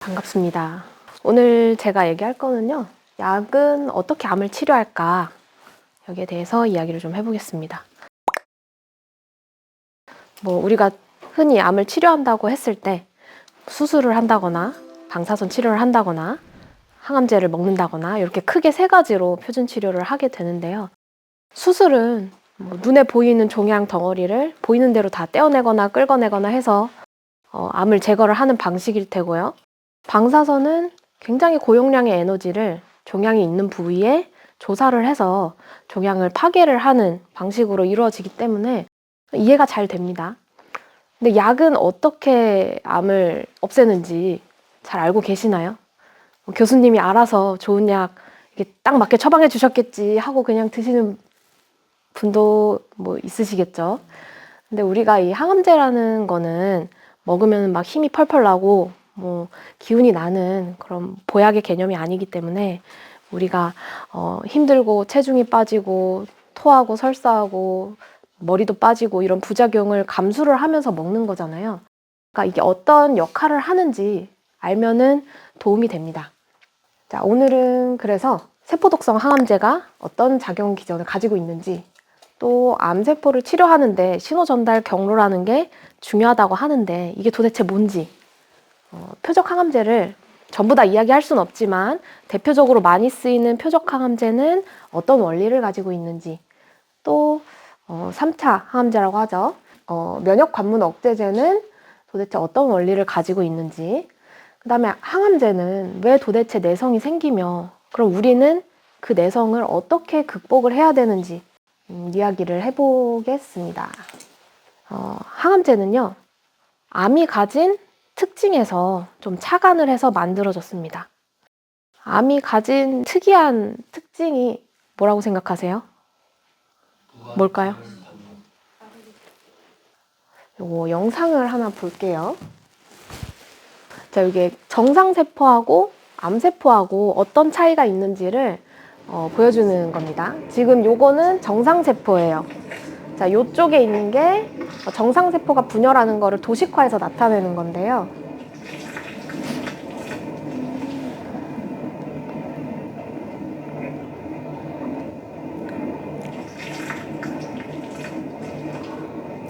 반갑습니다. 오늘 제가 얘기할 거는요, 약은 어떻게 암을 치료할까? 여기에 대해서 이야기를 좀 해보겠습니다. 우리가 흔히 암을 치료한다고 했을 때 수술을 한다거나 방사선 치료를 한다거나 항암제를 먹는다거나 이렇게 크게 세 가지로 표준 치료를 하게 되는데요. 수술은 눈에 보이는 종양 덩어리를 보이는 대로 다 떼어내거나 끌어내거나 해서 암을 제거를 하는 방식일 테고요. 방사선은 굉장히 고용량의 에너지를 종양이 있는 부위에 조사를 해서 종양을 파괴를 하는 방식으로 이루어지기 때문에 이해가 잘 됩니다. 근데 약은 어떻게 암을 없애는지 잘 알고 계시나요? 교수님이 알아서 좋은 약 이렇게 딱 맞게 처방해 주셨겠지 하고 그냥 드시는 분도 있으시겠죠. 근데 우리가 이 항암제라는 거는 먹으면 막 힘이 펄펄 나고 기운이 나는 그런 보약의 개념이 아니기 때문에 우리가 힘들고 체중이 빠지고 토하고 설사하고 머리도 빠지고 이런 부작용을 감수를 하면서 먹는 거잖아요. 그러니까 이게 어떤 역할을 하는지 알면은 도움이 됩니다. 자, 오늘은 그래서 세포독성 항암제가 어떤 작용 기전을 가지고 있는지, 또 암세포를 치료하는데 신호전달 경로라는 게 중요하다고 하는데 이게 도대체 뭔지, 표적 항암제를 전부 다 이야기할 수는 없지만 대표적으로 많이 쓰이는 표적 항암제는 어떤 원리를 가지고 있는지, 또 3차 항암제라고 하죠. 면역 관문 억제제는 도대체 어떤 원리를 가지고 있는지, 그 다음에 항암제는 왜 도대체 내성이 생기며 그럼 우리는 그 내성을 어떻게 극복을 해야 되는지 이야기를 해보겠습니다. 항암제는요, 암이 가진 특징에서 좀 착안을 해서 만들어졌습니다. 암이 가진 특이한 특징이 뭐라고 생각하세요? 뭘까요? 요거 영상을 하나 볼게요. 자, 이게 정상세포하고 암세포하고 어떤 차이가 있는지를 보여주는 겁니다. 지금 요거는 정상세포예요. 자, 요쪽에 있는 게 정상세포가 분열하는 거를 도식화해서 나타내는 건데요.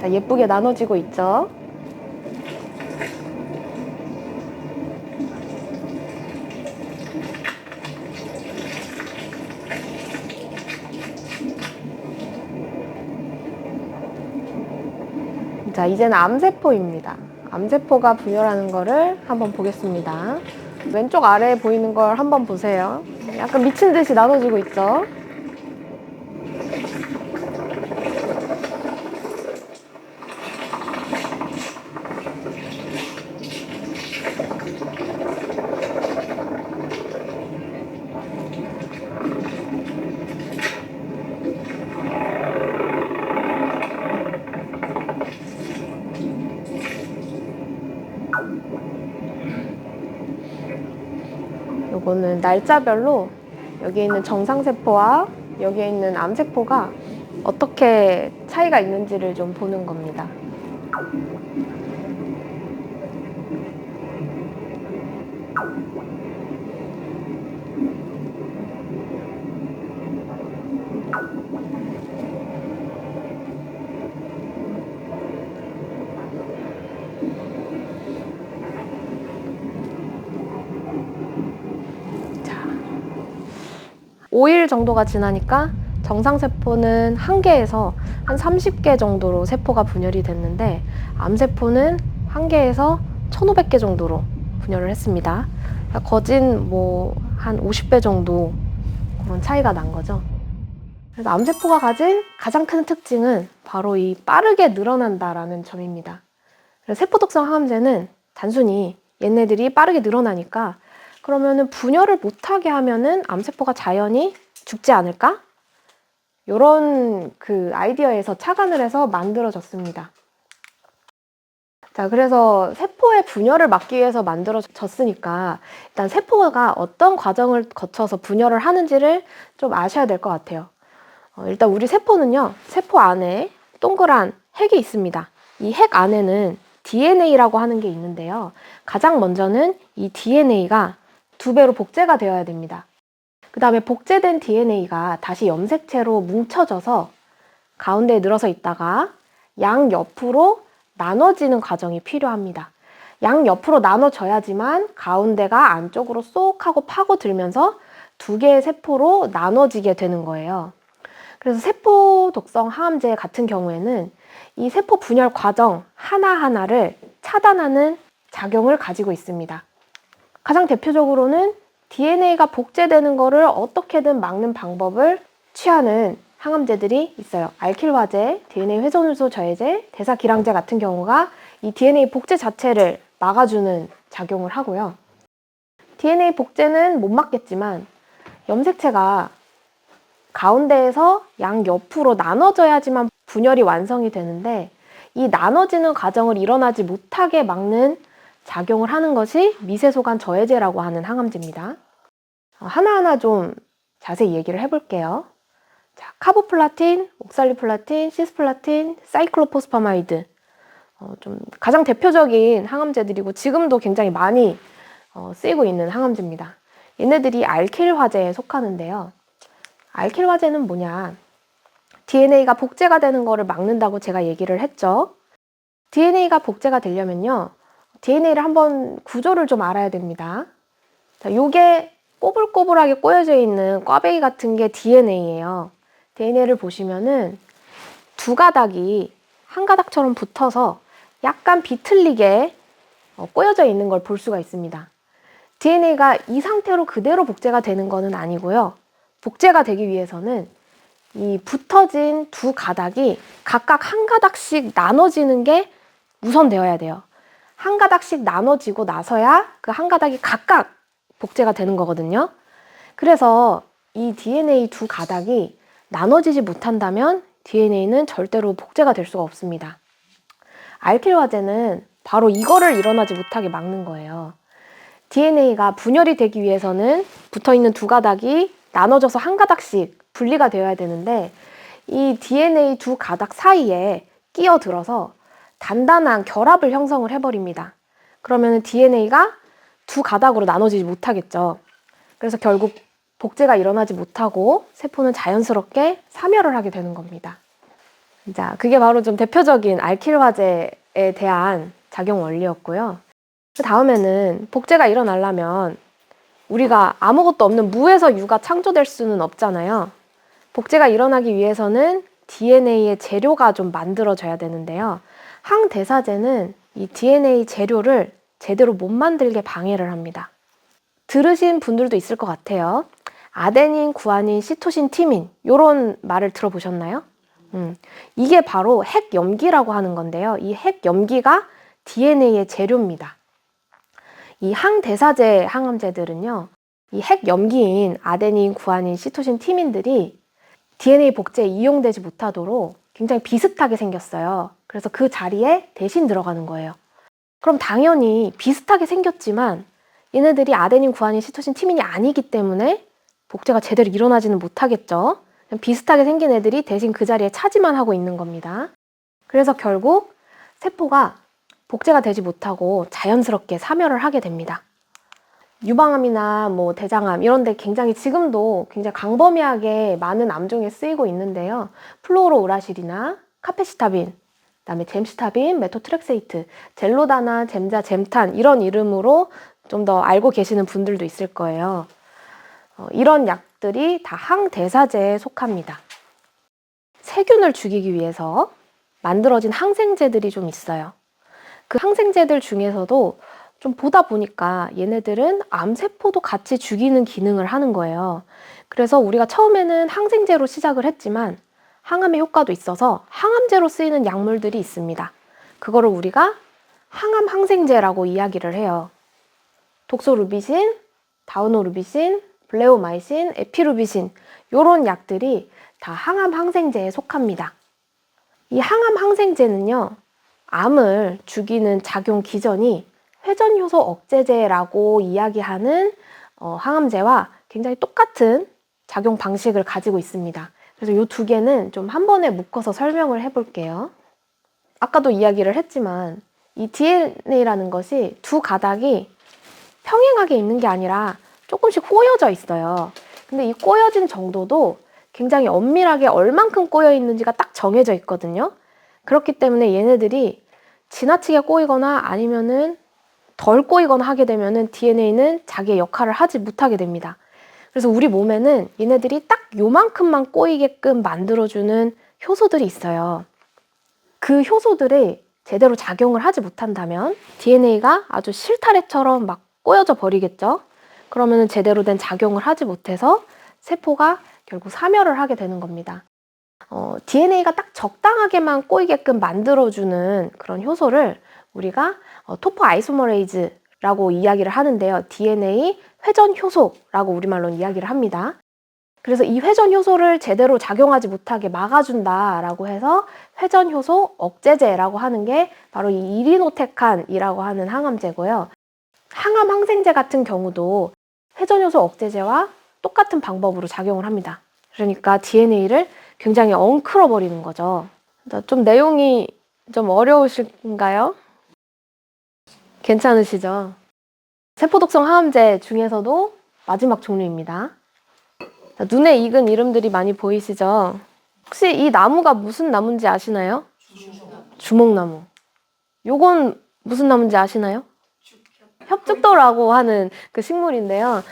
자, 예쁘게 나눠지고 있죠. 자, 이제는 암세포입니다. 암세포가 분열하는 거를 한번 보겠습니다. 왼쪽 아래에 보이는 걸 한번 보세요. 약간 미친 듯이 나눠지고 있죠. 요거는 날짜별로 여기에 있는 정상세포와 여기에 있는 암세포가 어떻게 차이가 있는지를 좀 보는 겁니다. 자, 5일 정도가 지나니까 정상세포는 1개에서 한 30개 정도로 세포가 분열이 됐는데 암세포는 1개에서 1,500개 정도로 분열을 했습니다. 거진 한 50배 정도 그런 차이가 난 거죠. 그래서 암세포가 가진 가장 큰 특징은 바로 이 빠르게 늘어난다라는 점입니다. 그래서 세포독성 항암제는 단순히 얘네들이 빠르게 늘어나니까 그러면은 분열을 못하게 하면은 암세포가 자연히 죽지 않을까? 이런 그 아이디어에서 착안을 해서 만들어졌습니다. 자, 그래서 세포의 분열을 막기 위해서 만들어졌으니까 일단 세포가 어떤 과정을 거쳐서 분열을 하는지를 좀 아셔야 될 것 같아요. 일단 우리 세포는요, 세포 안에 동그란 핵이 있습니다. 이 핵 안에는 DNA라고 하는 게 있는데요. 가장 먼저는 이 DNA가 2배로 복제가 되어야 됩니다. 그 다음에 복제된 DNA가 다시 염색체로 뭉쳐져서 가운데에 늘어서 있다가 양옆으로 나눠지는 과정이 필요합니다. 양옆으로 나눠져야지만 가운데가 안쪽으로 쏙 하고 파고들면서 2개의 세포로 나눠지게 되는 거예요. 그래서 세포 독성 항암제 같은 경우에는 이 세포 분열 과정 하나하나를 차단하는 작용을 가지고 있습니다. 가장 대표적으로는 DNA가 복제되는 것을 어떻게든 막는 방법을 취하는 항암제들이 있어요. 알킬화제, DNA 훼손효소 저해제, 대사기량제 같은 경우가 이 DNA 복제 자체를 막아주는 작용을 하고요. DNA 복제는 못 막겠지만 염색체가 가운데에서 양옆으로 나눠져야지만 분열이 완성이 되는데 이 나눠지는 과정을 일어나지 못하게 막는 작용을 하는 것이 미세소간 저해제라고 하는 항암제입니다. 하나하나 좀 자세히 얘기를 해볼게요. 자, 카보플라틴, 옥살리플라틴, 시스플라틴, 사이클로포스파마이드 좀 가장 대표적인 항암제들이고 지금도 굉장히 많이 쓰이고 있는 항암제입니다. 얘네들이 알킬화제에 속하는데요. 알킬화제는 뭐냐? DNA가 복제가 되는 거를 막는다고 제가 얘기를 했죠. DNA가 복제가 되려면요. DNA를 한번 구조를 좀 알아야 됩니다. 자, 요게 꼬불꼬불하게 꼬여져 있는 꽈배기 같은 게 DNA예요. DNA를 보시면은 2가닥이 한 가닥처럼 붙어서 약간 비틀리게 꼬여져 있는 걸 볼 수가 있습니다. DNA가 이 상태로 그대로 복제가 되는 거는 아니고요. 복제가 되기 위해서는 이 붙어진 2가닥이 각각 한 가닥씩 나눠지는 게 우선되어야 돼요. 한 가닥씩 나눠지고 나서야 그 한 가닥이 각각 복제가 되는 거거든요. 그래서 이 DNA 2가닥이 나눠지지 못한다면 DNA는 절대로 복제가 될 수가 없습니다. 알킬화제는 바로 이거를 일어나지 못하게 막는 거예요. DNA가 분열이 되기 위해서는 붙어있는 2가닥이 나눠져서 한 가닥씩 분리가 되어야 되는데 이 DNA 2가닥 사이에 끼어들어서 단단한 결합을 형성을 해버립니다. 그러면 DNA가 2가닥으로 나눠지지 못하겠죠. 그래서 결국 복제가 일어나지 못하고 세포는 자연스럽게 사멸을 하게 되는 겁니다. 자, 그게 바로 좀 대표적인 알킬화제에 대한 작용 원리였고요. 그 다음에는 복제가 일어나려면 우리가 아무것도 없는 무에서 유가 창조될 수는 없잖아요. 복제가 일어나기 위해서는 DNA의 재료가 좀 만들어져야 되는데요. 항대사제는 이 DNA 재료를 제대로 못 만들게 방해를 합니다. 들으신 분들도 있을 것 같아요. 아데닌, 구아닌, 시토신, 티민 이런 말을 들어보셨나요? 이게 바로 핵염기라고 하는 건데요. 이 핵염기가 DNA의 재료입니다. 이 항대사제 항암제들은요. 이 핵염기인 아데닌, 구아닌, 시토신, 티민들이 DNA 복제에 이용되지 못하도록 굉장히 비슷하게 생겼어요. 그래서 그 자리에 대신 들어가는 거예요. 그럼 당연히 비슷하게 생겼지만 얘네들이 아데닌, 구아닌, 시토신, 티민이 아니기 때문에 복제가 제대로 일어나지는 못하겠죠. 비슷하게 생긴 애들이 대신 그 자리에 차지만 하고 있는 겁니다. 그래서 결국 세포가 복제가 되지 못하고 자연스럽게 사멸을 하게 됩니다. 유방암이나 대장암 이런 데 지금도 굉장히 광범위하게 많은 암종에 쓰이고 있는데요. 플로로우라실이나 카페시타빈, 그다음에 젬시타빈, 메토트렉세이트, 젤로다나, 젬자, 젬탄 이런 이름으로 좀 더 알고 계시는 분들도 있을 거예요. 이런 약들이 다 항대사제에 속합니다. 세균을 죽이기 위해서 만들어진 항생제들이 좀 있어요. 그 항생제들 중에서도 좀 보다 보니까 얘네들은 암세포도 같이 죽이는 기능을 하는 거예요. 그래서 우리가 처음에는 항생제로 시작을 했지만 항암의 효과도 있어서 항암제로 쓰이는 약물들이 있습니다. 그거를 우리가 항암 항생제라고 이야기를 해요. 독소루비신, 다우노루비신, 블레오마이신, 에피루비신 이런 약들이 다 항암 항생제에 속합니다. 이 항암 항생제는요. 암을 죽이는 작용 기전이 회전효소 억제제라고 이야기하는 항암제와 굉장히 똑같은 작용 방식을 가지고 있습니다. 그래서 이 2개는 좀 한 번에 묶어서 설명을 해볼게요. 아까도 이야기를 했지만 이 DNA라는 것이 두 가닥이 평행하게 있는 게 아니라 조금씩 꼬여져 있어요. 근데 이 꼬여진 정도도 굉장히 엄밀하게 얼만큼 꼬여 있는지가 딱 정해져 있거든요. 그렇기 때문에 얘네들이 지나치게 꼬이거나 아니면은 덜 꼬이거나 하게 되면은 DNA는 자기의 역할을 하지 못하게 됩니다. 그래서 우리 몸에는 얘네들이 딱 요만큼만 꼬이게끔 만들어주는 효소들이 있어요. 그 효소들이 제대로 작용을 하지 못한다면 DNA가 아주 실타래처럼 막 꼬여져 버리겠죠. 그러면 제대로 된 작용을 하지 못해서 세포가 결국 사멸을 하게 되는 겁니다. DNA가 딱 적당하게만 꼬이게끔 만들어주는 그런 효소를 우리가 토포 아이소머레이즈라고 이야기를 하는데요. DNA 회전 효소라고 우리말로는 이야기를 합니다. 그래서 이 회전 효소를 제대로 작용하지 못하게 막아준다라고 해서 회전 효소 억제제라고 하는 게 바로 이 이리노테칸이라고 하는 항암제고요. 항암 항생제 같은 경우도 회전 효소 억제제와 똑같은 방법으로 작용을 합니다. 그러니까 DNA를 굉장히 엉클어 버리는 거죠. 좀 내용이 좀 어려우신가요? 괜찮으시죠? 세포독성 항암제 중에서도 마지막 종류입니다. 눈에 익은 이름들이 많이 보이시죠? 혹시 이 나무가 무슨 나무인지 아시나요? 주목나무. 요건 무슨 나무인지 아시나요? 협죽도라고 하는 그 식물인데요.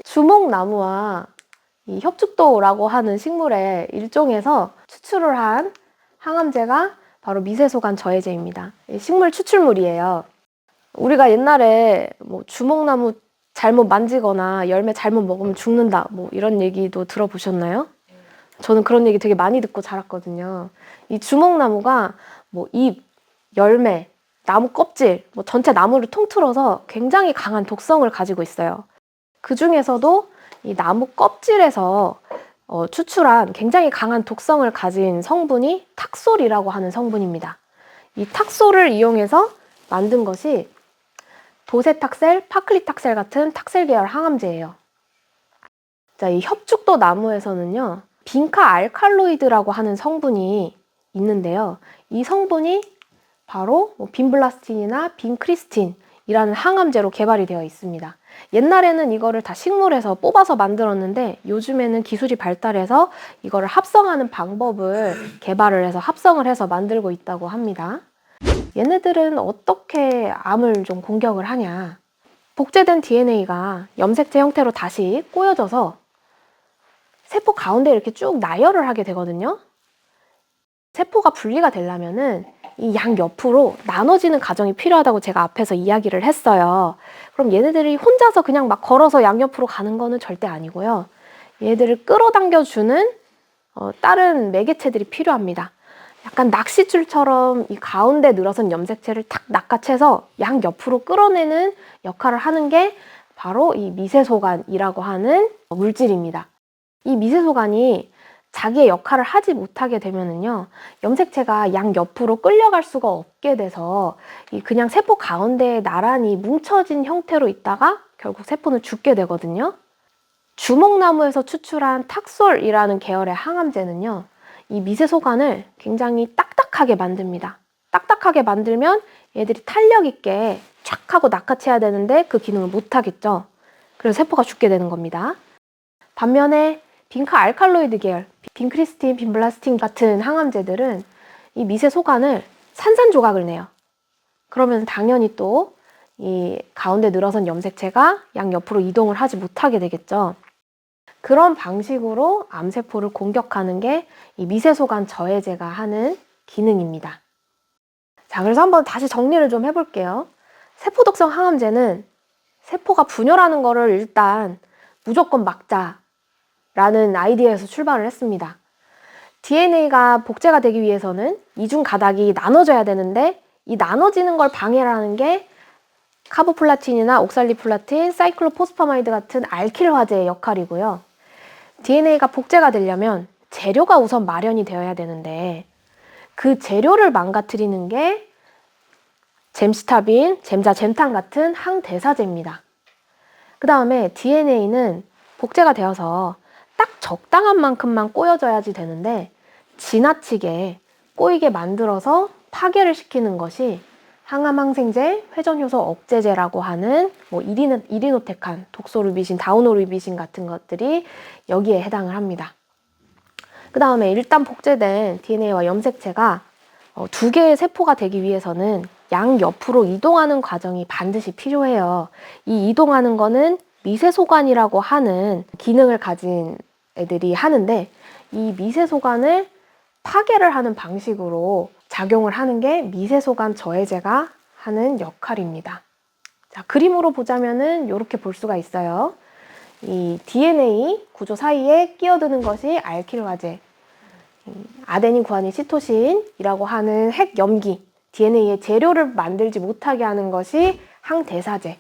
주목나무와 이 협죽도라고 하는 식물의 일종에서 추출을 한 항암제가 바로 미세소간 저해제입니다. 식물 추출물이에요. 우리가 옛날에 뭐 주목나무 잘못 만지거나 열매 잘못 먹으면 죽는다 뭐 이런 얘기도 들어보셨나요? 저는 그런 얘기 되게 많이 듣고 자랐거든요. 이 주목나무가 뭐 잎, 열매, 나무 껍질, 뭐 전체 나무를 통틀어서 굉장히 강한 독성을 가지고 있어요. 그 중에서도 이 나무 껍질에서 추출한 굉장히 강한 독성을 가진 성분이 탁솔이라고 하는 성분입니다. 이 탁솔을 이용해서 만든 것이 도세탁셀, 파클리탁셀 같은 탁셀 계열 항암제예요. 자, 이 협죽도 나무에서는요, 빈카 알칼로이드라고 하는 성분이 있는데요. 이 성분이 바로 빈블라스틴이나 빈크리스틴이라는 항암제로 개발이 되어 있습니다. 옛날에는 이거를 다 식물에서 뽑아서 만들었는데 요즘에는 기술이 발달해서 이거를 합성하는 방법을 개발을 해서 합성을 해서 만들고 있다고 합니다. 얘네들은 어떻게 암을 좀 공격을 하냐? 복제된 DNA가 염색체 형태로 다시 꼬여져서 세포 가운데 이렇게 쭉 나열을 하게 되거든요. 세포가 분리가 되려면은 이 양옆으로 나눠지는 과정이 필요하다고 제가 앞에서 이야기를 했어요. 그럼 얘네들이 혼자서 그냥 막 걸어서 양옆으로 가는 거는 절대 아니고요. 얘네들을 끌어당겨주는 다른 매개체들이 필요합니다. 약간 낚싯줄처럼 이 가운데 늘어선 염색체를 탁 낚아채서 양옆으로 끌어내는 역할을 하는 게 바로 이 미세소간이라고 하는 물질입니다. 이 미세소간이 자기의 역할을 하지 못하게 되면은요, 염색체가 양옆으로 끌려갈 수가 없게 돼서 그냥 세포 가운데에 나란히 뭉쳐진 형태로 있다가 결국 세포는 죽게 되거든요. 주목나무에서 추출한 탁솔이라는 계열의 항암제는요, 이 미세소간을 굉장히 딱딱하게 만듭니다. 딱딱하게 만들면 얘들이 탄력 있게 촥 하고 낚아채야 되는데 그 기능을 못 하겠죠. 그래서 세포가 죽게 되는 겁니다. 반면에 빈카 알칼로이드 계열, 빈크리스틴, 빈블라스틴 같은 항암제들은 이 미세소간을 산산조각을 내요. 그러면 당연히 또 이 가운데 늘어선 염색체가 양옆으로 이동을 하지 못하게 되겠죠. 그런 방식으로 암세포를 공격하는 게 이 미세소간 저해제가 하는 기능입니다. 자, 그래서 한번 다시 정리를 좀 해볼게요. 세포독성 항암제는 세포가 분열하는 거를 일단 무조건 막자라는 아이디어에서 출발을 했습니다. DNA가 복제가 되기 위해서는 이중 가닥이 나눠져야 되는데 이 나눠지는 걸 방해하는 게 카보플라틴이나 옥살리플라틴, 사이클로포스파마이드 같은 알킬 화제의 역할이고요. DNA가 복제가 되려면 재료가 우선 마련이 되어야 되는데 그 재료를 망가뜨리는 게 젬시타빈, 젬자젬탄 같은 항대사제입니다. 그 다음에 DNA는 복제가 되어서 딱 적당한 만큼만 꼬여져야지 되는데 지나치게 꼬이게 만들어서 파괴를 시키는 것이 항암항생제, 회전효소 억제제라고 하는 뭐 이리노테칸, 독소루비신, 다오노루비신 같은 것들이 여기에 해당을 합니다. 그 다음에 일단 복제된 DNA와 염색체가 두 개의 세포가 되기 위해서는 양옆으로 이동하는 과정이 반드시 필요해요. 이 이동하는 거는 미세소관이라고 하는 기능을 가진 애들이 하는데, 이 미세소관을 파괴를 하는 방식으로 작용을 하는 게 미세소관 저해제가 하는 역할입니다. 자, 그림으로 보자면은 이렇게 볼 수가 있어요. 이 DNA 구조 사이에 끼어드는 것이 알킬화제, 아데닌, 구아닌, 시토신이라고 하는 핵염기, DNA의 재료를 만들지 못하게 하는 것이 항대사제,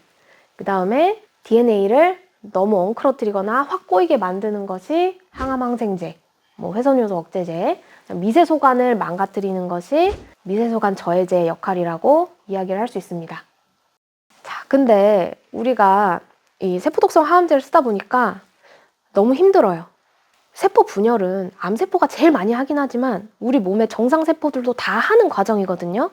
그 다음에 DNA를 너무 엉클어뜨리거나 확 꼬이게 만드는 것이 항암항생제, 뭐 회선효소 억제제, 미세소관을 망가뜨리는 것이 미세소관 저해제의 역할이라고 이야기를 할 수 있습니다. 자, 근데 우리가 이 세포독성 항암제를 쓰다 보니까 너무 힘들어요. 세포 분열은 암세포가 제일 많이 하긴 하지만 우리 몸의 정상세포들도 다 하는 과정이거든요.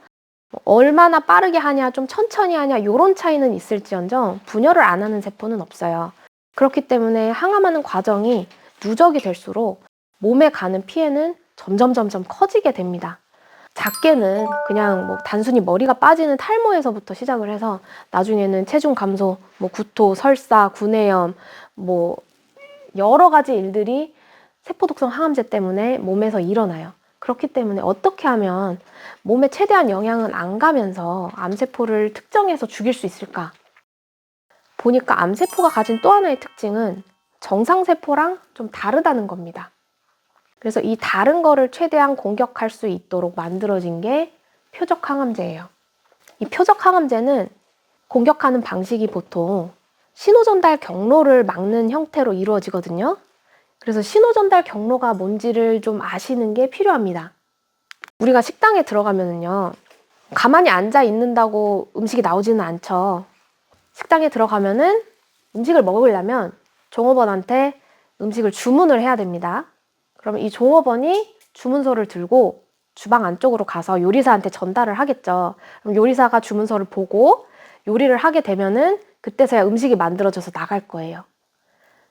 얼마나 빠르게 하냐, 좀 천천히 하냐, 이런 차이는 있을지언정 분열을 안 하는 세포는 없어요. 그렇기 때문에 항암하는 과정이 누적이 될수록 몸에 가는 피해는 점점 커지게 됩니다. 작게는 그냥 뭐 단순히 머리가 빠지는 탈모에서부터 시작을 해서 나중에는 체중 감소, 뭐 구토, 설사, 구내염, 뭐 여러 가지 일들이 세포독성 항암제 때문에 몸에서 일어나요. 그렇기 때문에 어떻게 하면 몸에 최대한 영향은 안 가면서 암세포를 특정해서 죽일 수 있을까? 보니까 암세포가 가진 또 하나의 특징은 정상세포랑 좀 다르다는 겁니다. 그래서 이 다른 거를 최대한 공격할 수 있도록 만들어진 게 표적항암제예요. 이 표적항암제는 공격하는 방식이 보통 신호전달 경로를 막는 형태로 이루어지거든요. 그래서 신호전달 경로가 뭔지를 좀 아시는 게 필요합니다. 우리가 식당에 들어가면요, 가만히 앉아 있는다고 음식이 나오지는 않죠. 식당에 들어가면은 음식을 먹으려면 종업원한테 음식을 주문을 해야 됩니다. 그러면 이 종업원이 주문서를 들고 주방 안쪽으로 가서 요리사한테 전달을 하겠죠. 그럼 요리사가 주문서를 보고 요리를 하게 되면은 그때서야 음식이 만들어져서 나갈 거예요.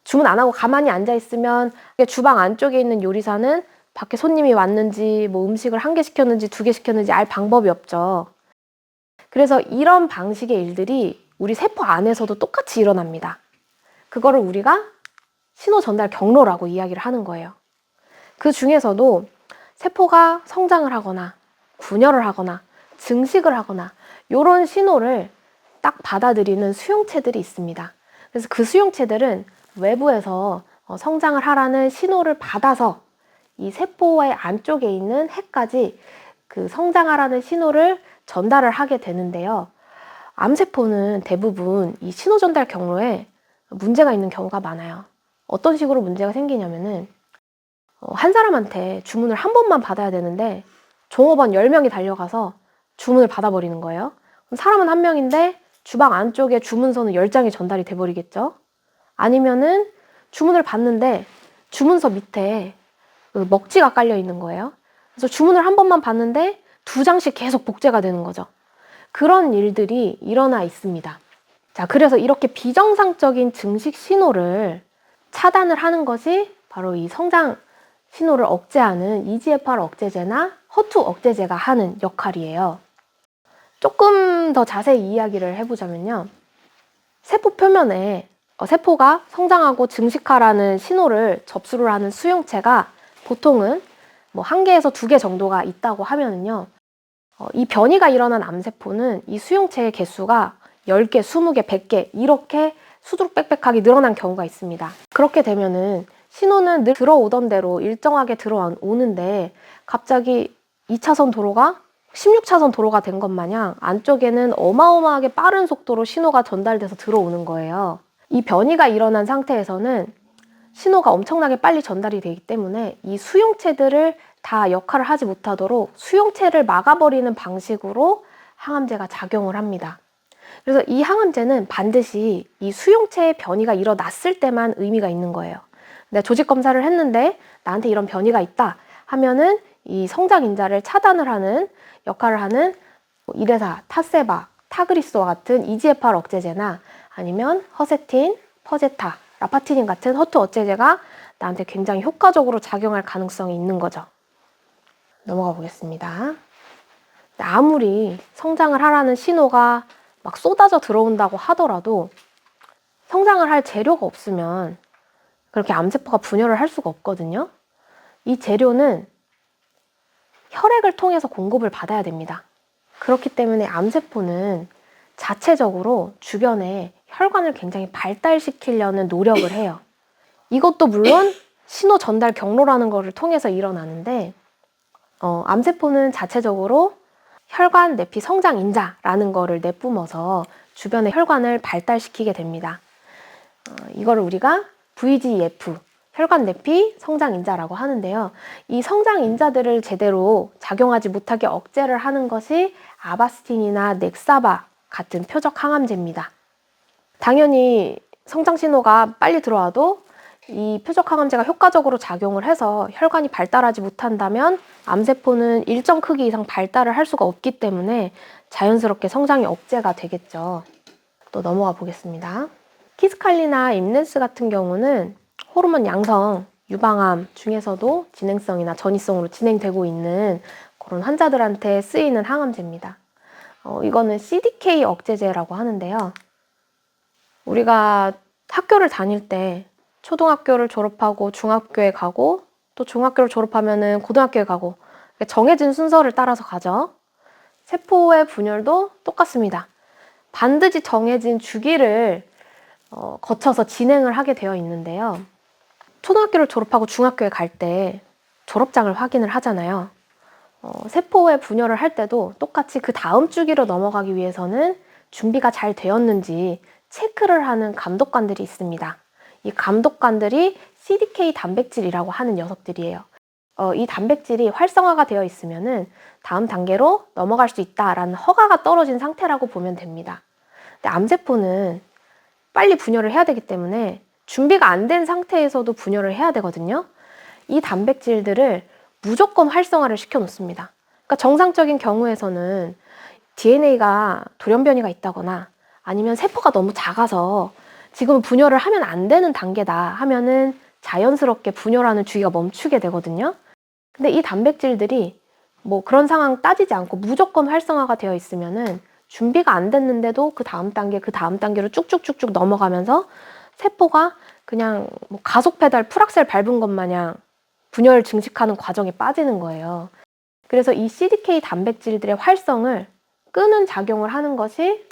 주문 안 하고 가만히 앉아 있으면 주방 안쪽에 있는 요리사는 밖에 손님이 왔는지, 뭐 음식을 1개 시켰는지 2개 시켰는지 알 방법이 없죠. 그래서 이런 방식의 일들이 우리 세포 안에서도 똑같이 일어납니다. 그거를 우리가 신호 전달 경로라고 이야기를 하는 거예요. 그 중에서도 세포가 성장을 하거나 분열을 하거나 증식을 하거나 이런 신호를 딱 받아들이는 수용체들이 있습니다. 그래서 그 수용체들은 외부에서 성장을 하라는 신호를 받아서 이 세포의 안쪽에 있는 핵까지 그 성장하라는 신호를 전달을 하게 되는데요. 암세포는 대부분 이 신호 전달 경로에 문제가 있는 경우가 많아요. 어떤 식으로 문제가 생기냐면은 한 사람한테 주문을 한 번만 받아야 되는데 종업원 10명이 달려가서 주문을 받아버리는 거예요. 그럼 사람은 한 명인데 주방 안쪽에 주문서는 10장이 전달이 돼버리겠죠. 아니면은 주문을 받는데 주문서 밑에 먹지가 깔려 있는 거예요. 그래서 주문을 한 번만 받는데 2장씩 계속 복제가 되는 거죠. 그런 일들이 일어나 있습니다. 자, 그래서 이렇게 비정상적인 증식 신호를 차단을 하는 것이 바로 이 성장 신호를 억제하는 EGFR 억제제나 허투 억제제가 하는 역할이에요. 조금 더 자세히 이야기를 해보자면요. 세포 표면에 세포가 성장하고 증식하라는 신호를 접수를 하는 수용체가 보통은 뭐 1개에서 2개 정도가 있다고 하면은요. 이 변이가 일어난 암세포는 이 수용체의 개수가 10개, 20개, 100개 이렇게 수두룩빽빽하게 늘어난 경우가 있습니다. 그렇게 되면은 신호는 늘 들어오던 대로 일정하게 들어오는데 갑자기 2차선 도로가 16차선 도로가 된 것 마냥 안쪽에는 어마어마하게 빠른 속도로 신호가 전달돼서 들어오는 거예요. 이 변이가 일어난 상태에서는 신호가 엄청나게 빨리 전달이 되기 때문에 이 수용체들을 다 역할을 하지 못하도록 수용체를 막아버리는 방식으로 항암제가 작용을 합니다. 그래서 이 항암제는 반드시 이 수용체의 변이가 일어났을 때만 의미가 있는 거예요. 내가 조직 검사를 했는데 나한테 이런 변이가 있다 하면은 이 성장 인자를 차단을 하는 역할을 하는 이레사, 타세바, 타그리스와 같은 EGFR 억제제나 아니면 허세틴, 퍼제타, 라파티닌 같은 허투 억제제가 나한테 굉장히 효과적으로 작용할 가능성이 있는 거죠. 넘어가 보겠습니다. 아무리 성장을 하라는 신호가 막 쏟아져 들어온다고 하더라도 성장을 할 재료가 없으면 그렇게 암세포가 분열을 할 수가 없거든요. 이 재료는 혈액을 통해서 공급을 받아야 됩니다. 그렇기 때문에 암세포는 자체적으로 주변에 혈관을 굉장히 발달시키려는 노력을 해요. 이것도 물론 신호 전달 경로라는 것을 통해서 일어나는데 암세포는 자체적으로 혈관 내피 성장 인자라는 거를 내뿜어서 주변의 혈관을 발달시키게 됩니다. 이거를 우리가 VGF, 혈관 내피 성장 인자라고 하는데요. 이 성장 인자들을 제대로 작용하지 못하게 억제를 하는 것이 아바스틴이나 넥사바 같은 표적 항암제입니다. 당연히 성장 신호가 빨리 들어와도 이 표적 항암제가 효과적으로 작용을 해서 혈관이 발달하지 못한다면 암세포는 일정 크기 이상 발달을 할 수가 없기 때문에 자연스럽게 성장이 억제가 되겠죠. 또 넘어가 보겠습니다. 키스칼리나 임넨스 같은 경우는 호르몬 양성, 유방암 중에서도 진행성이나 전이성으로 진행되고 있는 그런 환자들한테 쓰이는 항암제입니다. 이거는 CDK 억제제라고 하는데요. 우리가 학교를 다닐 때 초등학교를 졸업하고 중학교에 가고 또 중학교를 졸업하면은 고등학교에 가고 정해진 순서를 따라서 가죠. 세포의 분열도 똑같습니다. 반드시 정해진 주기를 거쳐서 진행을 하게 되어 있는데요. 초등학교를 졸업하고 중학교에 갈 때 졸업장을 확인을 하잖아요. 세포의 분열을 할 때도 똑같이 그 다음 주기로 넘어가기 위해서는 준비가 잘 되었는지 체크를 하는 감독관들이 있습니다. 이 감독관들이 CDK 단백질이라고 하는 녀석들이에요. 이 단백질이 활성화가 되어 있으면은 다음 단계로 넘어갈 수 있다라는 허가가 떨어진 상태라고 보면 됩니다. 근데 암세포는 빨리 분열을 해야 되기 때문에 준비가 안 된 상태에서도 분열을 해야 되거든요. 이 단백질들을 무조건 활성화를 시켜 놓습니다. 그러니까 정상적인 경우에서는 DNA가 돌연변이가 있다거나 아니면 세포가 너무 작아서 지금 분열을 하면 안 되는 단계다 하면은 자연스럽게 분열하는 주기가 멈추게 되거든요. 근데 이 단백질들이 뭐 그런 상황 따지지 않고 무조건 활성화가 되어 있으면은 준비가 안 됐는데도 그 다음 단계로 쭉쭉쭉쭉 넘어가면서 세포가 그냥 뭐 가속 페달 풀악셀 밟은 것 마냥 분열 증식하는 과정에 빠지는 거예요. 그래서 이 CDK 단백질들의 활성을 끄는 작용을 하는 것이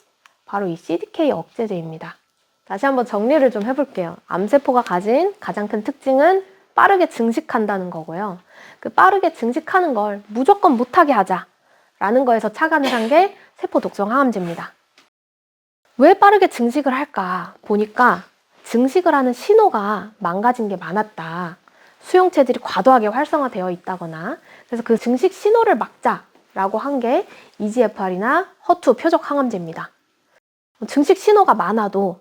바로 이 CDK 억제제입니다. 다시 한번 정리를 좀 해볼게요. 암세포가 가진 가장 큰 특징은 빠르게 증식한다는 거고요. 그 빠르게 증식하는 걸 무조건 못하게 하자라는 거에서 착안을 한 게 세포 독성 항암제입니다. 왜 빠르게 증식을 할까 보니까 증식을 하는 신호가 망가진 게 많았다. 수용체들이 과도하게 활성화되어 있다거나 그래서 그 증식 신호를 막자라고 한 게 EGFR이나 허투 표적 항암제입니다. 증식 신호가 많아도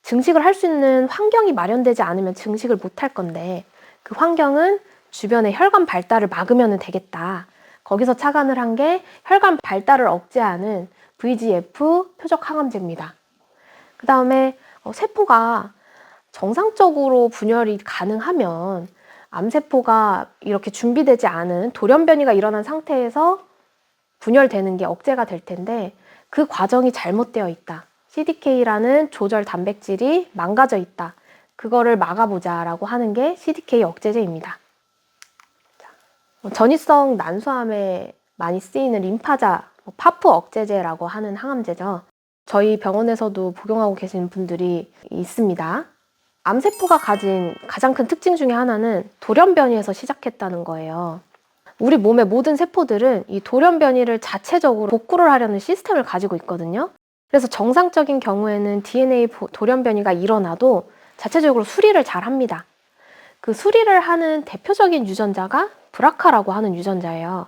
증식을 할 수 있는 환경이 마련되지 않으면 증식을 못 할 건데 그 환경은 주변의 혈관 발달을 막으면 되겠다. 거기서 착안을 한 게 혈관 발달을 억제하는 VGF 표적 항암제입니다. 그 다음에 세포가 정상적으로 분열이 가능하면 암세포가 이렇게 준비되지 않은 돌연변이가 일어난 상태에서 분열되는 게 억제가 될 텐데 그 과정이 잘못되어 있다. CDK라는 조절 단백질이 망가져 있다. 그거를 막아보자라고 하는 게 CDK 억제제입니다. 전이성 난소암에 많이 쓰이는 림파자, 파프 억제제라고 하는 항암제죠. 저희 병원에서도 복용하고 계신 분들이 있습니다. 암세포가 가진 가장 큰 특징 중에 하나는 돌연변이에서 시작했다는 거예요. 우리 몸의 모든 세포들은 이 돌연변이를 자체적으로 복구를 하려는 시스템을 가지고 있거든요. 그래서 정상적인 경우에는 DNA 돌연변이가 일어나도 자체적으로 수리를 잘 합니다. 그 수리를 하는 대표적인 유전자가 브라카라고 하는 유전자예요.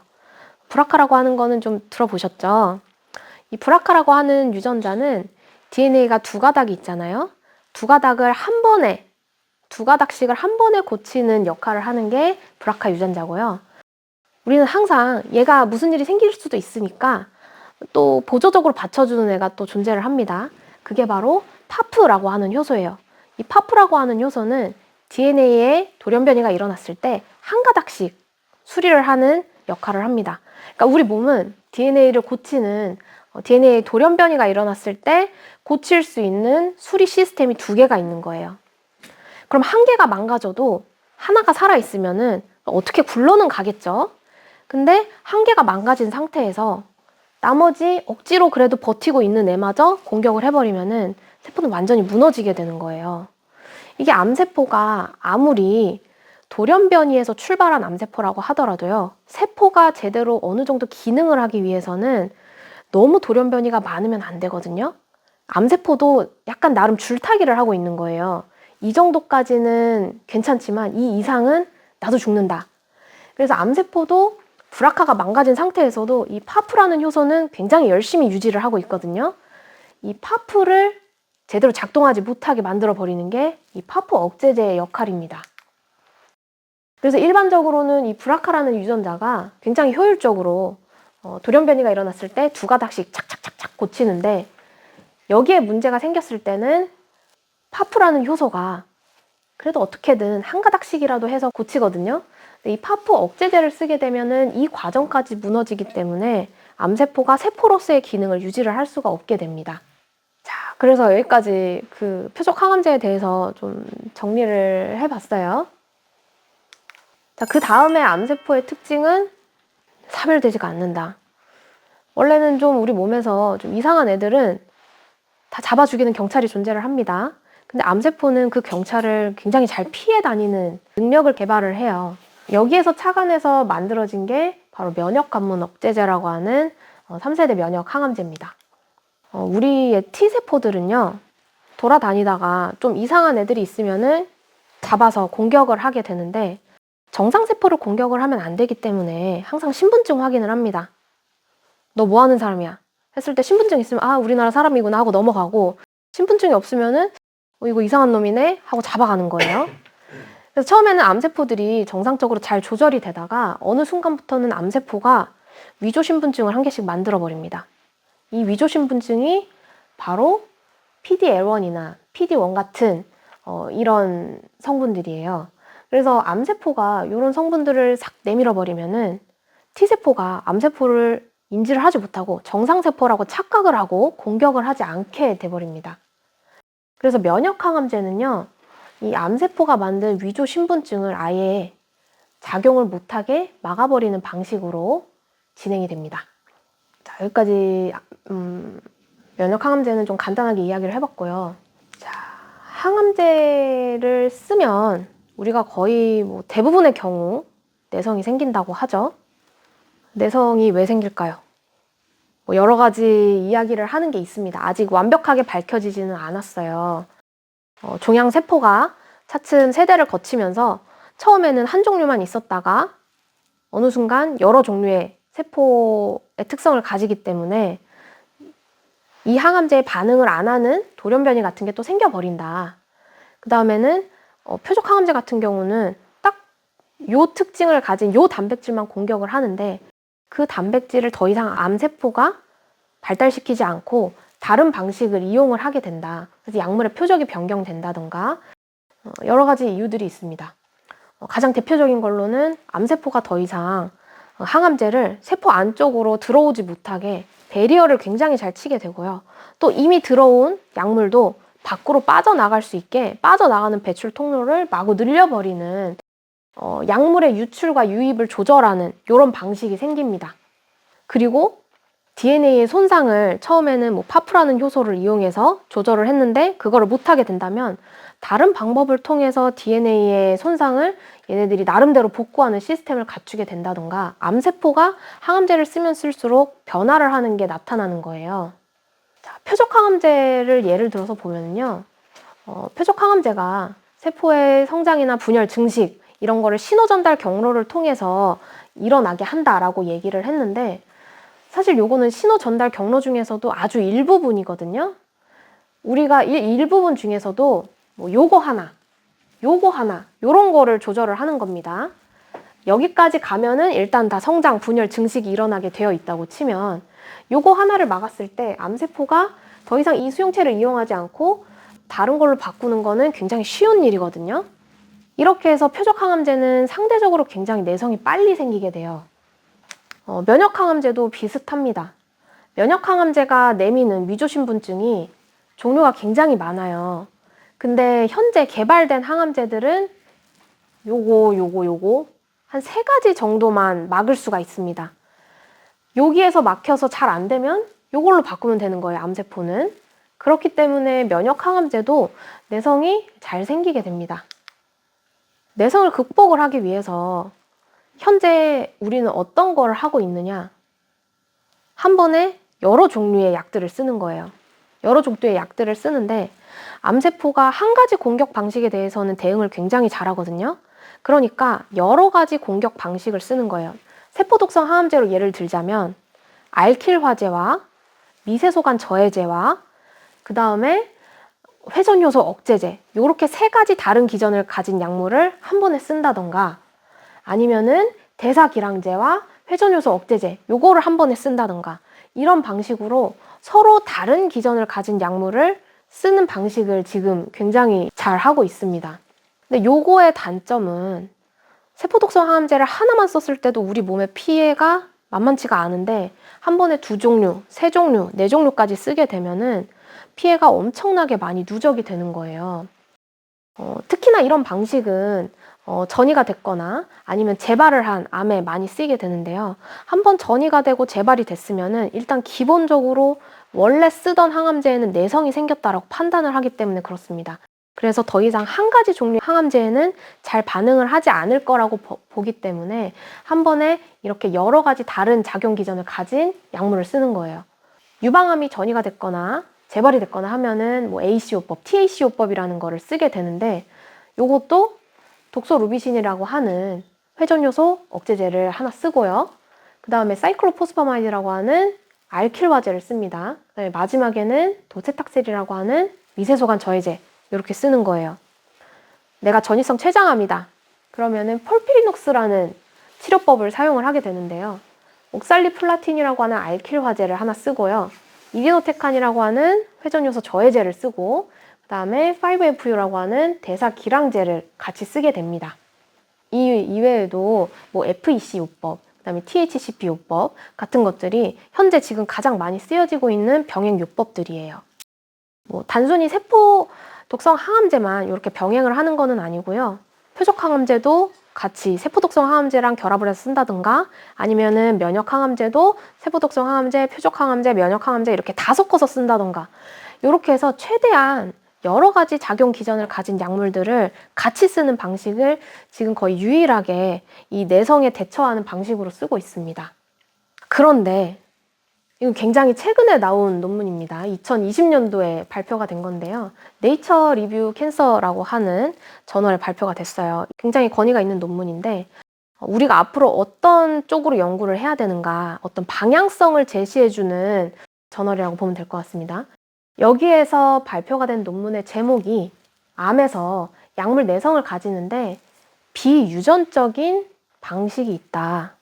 브라카라고 하는 거는 좀 들어보셨죠? 이 브라카라고 하는 유전자는 DNA가 두 가닥이 있잖아요. 두 가닥을 한 번에, 두 가닥씩을 한 번에 고치는 역할을 하는 게 브라카 유전자고요. 우리는 항상 얘가 무슨 일이 생길 수도 있으니까 또 보조적으로 받쳐주는 애가 또 존재를 합니다. 그게 바로 파프라고 하는 효소예요. 이 파프라고 하는 효소는 DNA에 돌연변이가 일어났을 때 한 가닥씩 수리를 하는 역할을 합니다. 그러니까 우리 몸은 DNA를 고치는 DNA 돌연변이가 일어났을 때 고칠 수 있는 수리 시스템이 2개가 있는 거예요. 그럼 한 개가 망가져도 하나가 살아있으면은 어떻게 굴러는 가겠죠? 근데 한 개가 망가진 상태에서 나머지 억지로 그래도 버티고 있는 애마저 공격을 해버리면은 세포는 완전히 무너지게 되는 거예요. 이게 암세포가 아무리 돌연변이에서 출발한 암세포라고 하더라도요, 세포가 제대로 어느 정도 기능을 하기 위해서는 너무 돌연변이가 많으면 안 되거든요. 암세포도 약간 나름 줄타기를 하고 있는 거예요. 이 정도까지는 괜찮지만 이 이상은 나도 죽는다. 그래서 암세포도 브라카가 망가진 상태에서도 이 파프라는 효소는 굉장히 열심히 유지를 하고 있거든요. 이 파프를 제대로 작동하지 못하게 만들어 버리는 게 이 파프 억제제의 역할입니다. 그래서 일반적으로는 이 브라카라는 유전자가 굉장히 효율적으로 돌연변이가 일어났을 때 2가닥씩 착착착착 고치는데, 여기에 문제가 생겼을 때는 파프라는 효소가 그래도 어떻게든 한 가닥씩이라도 해서 고치거든요. 근데 이 파프 억제제를 쓰게 되면은 이 과정까지 무너지기 때문에 암세포가 세포로서의 기능을 유지를 할 수가 없게 됩니다. 자, 그래서 여기까지 그 표적 항암제에 대해서 좀 정리를 해봤어요. 자, 그 다음에 암세포의 특징은 사멸되지가 않는다. 원래는 좀 우리 몸에서 좀 이상한 애들은 다 잡아 죽이는 경찰이 존재를 합니다. 근데 암세포는 그 경찰을 굉장히 잘 피해 다니는 능력을 개발을 해요. 여기에서 착안해서 만들어진 게 바로 면역관문 억제제라고 하는 3세대 면역 항암제입니다. 우리의 T세포들은요, 돌아다니다가 좀 이상한 애들이 있으면은 잡아서 공격을 하게 되는데, 정상세포를 공격을 하면 안 되기 때문에 항상 신분증 확인을 합니다. 너 뭐 하는 사람이야? 했을 때 신분증 있으면 아, 우리나라 사람이구나 하고 넘어가고, 신분증이 없으면은 이거 이상한 놈이네 하고 잡아가는 거예요. 그래서 처음에는 암세포들이 정상적으로 잘 조절이 되다가 어느 순간부터는 암세포가 위조 신분증을 한 개씩 만들어 버립니다. 이 위조 신분증이 바로 PD-L1이나 PD-1 같은 이런 성분들이에요. 그래서 암세포가 이런 성분들을 싹 내밀어 버리면은 T세포가 암세포를 인지를 하지 못하고 정상세포라고 착각을 하고 공격을 하지 않게 돼버립니다. 그래서 면역항암제는요, 이 암세포가 만든 위조 신분증을 아예 작용을 못하게 막아버리는 방식으로 진행이 됩니다. 자, 여기까지 면역항암제는 좀 간단하게 이야기를 해봤고요. 자, 항암제를 쓰면 우리가 거의 대부분의 경우 내성이 생긴다고 하죠. 내성이 왜 생길까요? 여러 가지 이야기를 하는 게 있습니다. 아직 완벽하게 밝혀지지는 않았어요. 종양세포가 차츰 세대를 거치면서 처음에는 한 종류만 있었다가 어느 순간 여러 종류의 세포의 특성을 가지기 때문에 이 항암제에 반응을 안 하는 돌연변이 같은 게 또 생겨버린다. 그 다음에는 표적 항암제 같은 경우는 딱 요 특징을 가진 요 단백질만 공격을 하는데, 그 단백질을 더 이상 암세포가 발달시키지 않고 다른 방식을 이용을 하게 된다. 그래서 약물의 표적이 변경된다던가 여러 가지 이유들이 있습니다. 가장 대표적인 걸로는 암세포가 더 이상 항암제를 세포 안쪽으로 들어오지 못하게 배리어를 굉장히 잘 치게 되고요. 또 이미 들어온 약물도 밖으로 빠져나갈 수 있게 빠져나가는 배출 통로를 마구 늘려버리는 약물의 유출과 유입을 조절하는 이런 방식이 생깁니다. 그리고 DNA의 손상을 처음에는 파프라는 효소를 이용해서 조절을 했는데 그거를 못하게 된다면 다른 방법을 통해서 DNA의 손상을 얘네들이 나름대로 복구하는 시스템을 갖추게 된다던가, 암세포가 항암제를 쓰면 쓸수록 변화를 하는 게 나타나는 거예요. 자, 표적 항암제를 예를 들어서 보면요, 표적 항암제가 세포의 성장이나 분열, 증식 이런 거를 신호 전달 경로를 통해서 일어나게 한다라고 얘기를 했는데, 사실 요거는 신호 전달 경로 중에서도 아주 일부분이거든요. 우리가 일부분 중에서도 요거 하나 요런 거를 조절을 하는 겁니다. 여기까지 가면은 일단 다 성장, 분열, 증식이 일어나게 되어 있다고 치면, 요거 하나를 막았을 때 암세포가 더 이상 이 수용체를 이용하지 않고 다른 걸로 바꾸는 거는 굉장히 쉬운 일이거든요. 이렇게 해서 표적항암제는 상대적으로 굉장히 내성이 빨리 생기게 돼요. 면역항암제도 비슷합니다. 면역항암제가 내미는 위조신분증이 종류가 굉장히 많아요. 근데 현재 개발된 항암제들은 요거 한 3가지 정도만 막을 수가 있습니다. 여기에서 막혀서 잘 안 되면 요걸로 바꾸면 되는 거예요, 암세포는. 그렇기 때문에 면역항암제도 내성이 잘 생기게 됩니다. 내성을 극복을 하기 위해서 현재 우리는 어떤 걸 하고 있느냐? 한 번에 여러 종류의 약들을 쓰는 거예요. 여러 종류의 약들을 쓰는데 암세포가 한 가지 공격 방식에 대해서는 대응을 굉장히 잘하거든요. 그러니까 여러 가지 공격 방식을 쓰는 거예요. 세포독성 항암제로 예를 들자면 알킬화제와 미세소간 저해제와 그 다음에 회전효소 억제제, 요렇게 3가지 다른 기전을 가진 약물을 한 번에 쓴다던가, 아니면은 대사기량제와 회전효소 억제제, 요거를 한 번에 쓴다던가, 이런 방식으로 서로 다른 기전을 가진 약물을 쓰는 방식을 지금 굉장히 잘 하고 있습니다. 근데 요거의 단점은 세포독성 항암제를 하나만 썼을 때도 우리 몸에 피해가 만만치가 않은데 한 번에 2종류, 3종류, 4종류까지 쓰게 되면은 피해가 엄청나게 많이 누적이 되는 거예요. 특히나 이런 방식은 전이가 됐거나 아니면 재발을 한 암에 많이 쓰이게 되는데요. 한번 전이가 되고 재발이 됐으면은 일단 기본적으로 원래 쓰던 항암제에는 내성이 생겼다라고 판단을 하기 때문에 그렇습니다. 그래서 더 이상 한 가지 종류의 항암제에는 잘 반응을 하지 않을 거라고 보기 때문에 한 번에 이렇게 여러 가지 다른 작용 기전을 가진 약물을 쓰는 거예요. 유방암이 전이가 됐거나 재발이 됐거나 하면은 뭐 ACO법, TACO법이라는 거를 쓰게 되는데 요것도 독소루비신이라고 하는 회전효소 억제제를 하나 쓰고요. 그 다음에 사이클로포스파마이드라고 하는 알킬화제를 씁니다. 그다음에 마지막에는 도체탁셀이라고 하는 미세소간 저해제 이렇게 쓰는 거예요. 내가 전이성 췌장암이다. 그러면은 폴피리녹스라는 치료법을 사용을 하게 되는데요. 옥살리플라틴이라고 하는 알킬화제를 하나 쓰고요. 이리노테칸이라고 하는 회전효소 저해제를 쓰고 그 다음에 5FU라고 하는 대사기량제를 같이 쓰게 됩니다. 이 이외에도 뭐 FEC요법, 그 다음에 THCP요법 같은 것들이 현재 지금 가장 많이 쓰여지고 있는 병행요법들이에요. 뭐 단순히 세포 독성 항암제만 이렇게 병행을 하는 거는 아니고요. 표적 항암제도 같이 세포독성 항암제랑 결합을 해서 쓴다든가 아니면은 면역 항암제도 세포독성 항암제, 표적 항암제, 면역 항암제 이렇게 다 섞어서 쓴다든가 이렇게 해서 최대한 여러 가지 작용 기전을 가진 약물들을 같이 쓰는 방식을 지금 거의 유일하게 이 내성에 대처하는 방식으로 쓰고 있습니다. 그런데 이건 굉장히 최근에 나온 논문입니다. 2020년도에 발표가 된 건데요. 네이처 리뷰 캔서라고 하는 저널에 발표가 됐어요. 굉장히 권위가 있는 논문인데 우리가 앞으로 어떤 쪽으로 연구를 해야 되는가 어떤 방향성을 제시해주는 저널이라고 보면 될 것 같습니다. 여기에서 발표가 된 논문의 제목이 암에서 약물 내성을 가지는데 비유전적인 방식이 있다.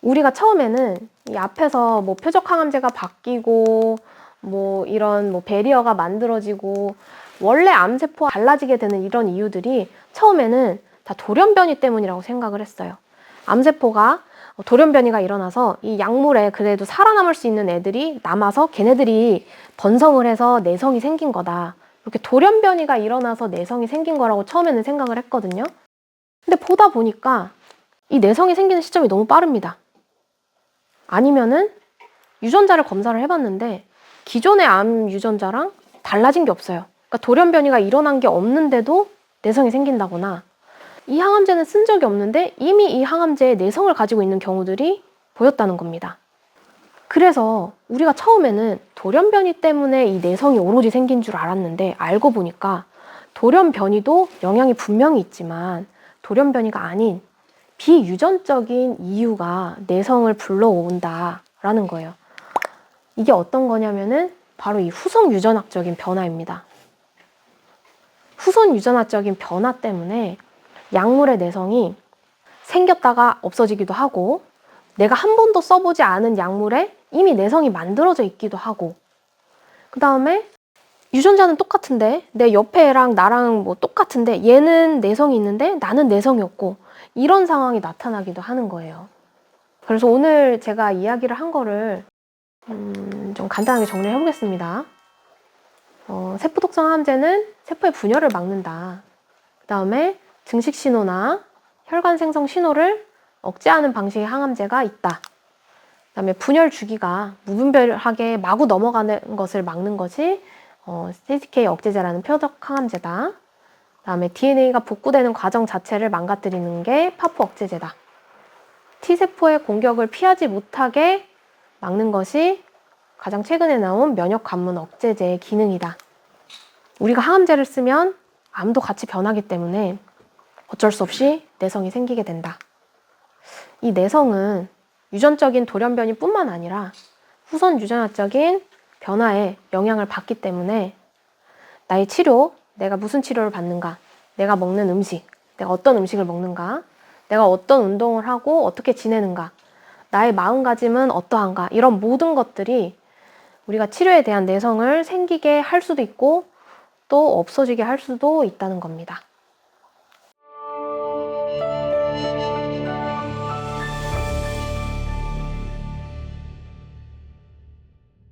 우리가 처음에는 이 앞에서 뭐 표적 항암제가 바뀌고 뭐 이런 뭐 배리어가 만들어지고 원래 암세포와 달라지게 되는 이런 이유들이 처음에는 다 돌연변이 때문이라고 생각을 했어요. 암세포가 돌연변이가 일어나서 이 약물에 그래도 살아남을 수 있는 애들이 남아서 걔네들이 번성을 해서 내성이 생긴 거다. 이렇게 돌연변이가 일어나서 내성이 생긴 거라고 처음에는 생각을 했거든요. 근데 보다 보니까 이 내성이 생기는 시점이 너무 빠릅니다. 아니면은 유전자를 검사를 해봤는데 기존의 암 유전자랑 달라진 게 없어요. 그러니까 돌연변이가 일어난 게 없는데도 내성이 생긴다거나 이 항암제는 쓴 적이 없는데 이미 이 항암제에 내성을 가지고 있는 경우들이 보였다는 겁니다. 그래서 우리가 처음에는 돌연변이 때문에 이 내성이 오로지 생긴 줄 알았는데 알고 보니까 돌연변이도 영향이 분명히 있지만 돌연변이가 아닌 비유전적인 이유가 내성을 불러온다라는 거예요. 이게 어떤 거냐면은 바로 이 후성 유전학적인 변화입니다. 후성 유전학적인 변화 때문에 약물의 내성이 생겼다가 없어지기도 하고 내가 한 번도 써보지 않은 약물에 이미 내성이 만들어져 있기도 하고, 그 다음에 유전자는 똑같은데 내 옆에 애랑 나랑 뭐 똑같은데 얘는 내성이 있는데 나는 내성이 없고, 이런 상황이 나타나기도 하는 거예요. 그래서 오늘 제가 이야기를 한 거를 좀 간단하게 정리해 보겠습니다. 세포독성 항암제는 세포의 분열을 막는다. 그 다음에 증식 신호나 혈관 생성 신호를 억제하는 방식의 항암제가 있다. 그 다음에 분열 주기가 무분별하게 마구 넘어가는 것을 막는 것이 CDK 억제제라는 표적 항암제다. 그 다음에 DNA가 복구되는 과정 자체를 망가뜨리는 게 파포 억제제다. T세포의 공격을 피하지 못하게 막는 것이 가장 최근에 나온 면역 관문 억제제의 기능이다. 우리가 항암제를 쓰면 암도 같이 변하기 때문에 어쩔 수 없이 내성이 생기게 된다. 이 내성은 유전적인 돌연변이 뿐만 아니라 후선 유전자적인 변화에 영향을 받기 때문에 나의 치료, 내가 무슨 치료를 받는가, 내가 먹는 음식, 내가 어떤 음식을 먹는가, 내가 어떤 운동을 하고 어떻게 지내는가, 나의 마음가짐은 어떠한가, 이런 모든 것들이 우리가 치료에 대한 내성을 생기게 할 수도 있고 또 없어지게 할 수도 있다는 겁니다.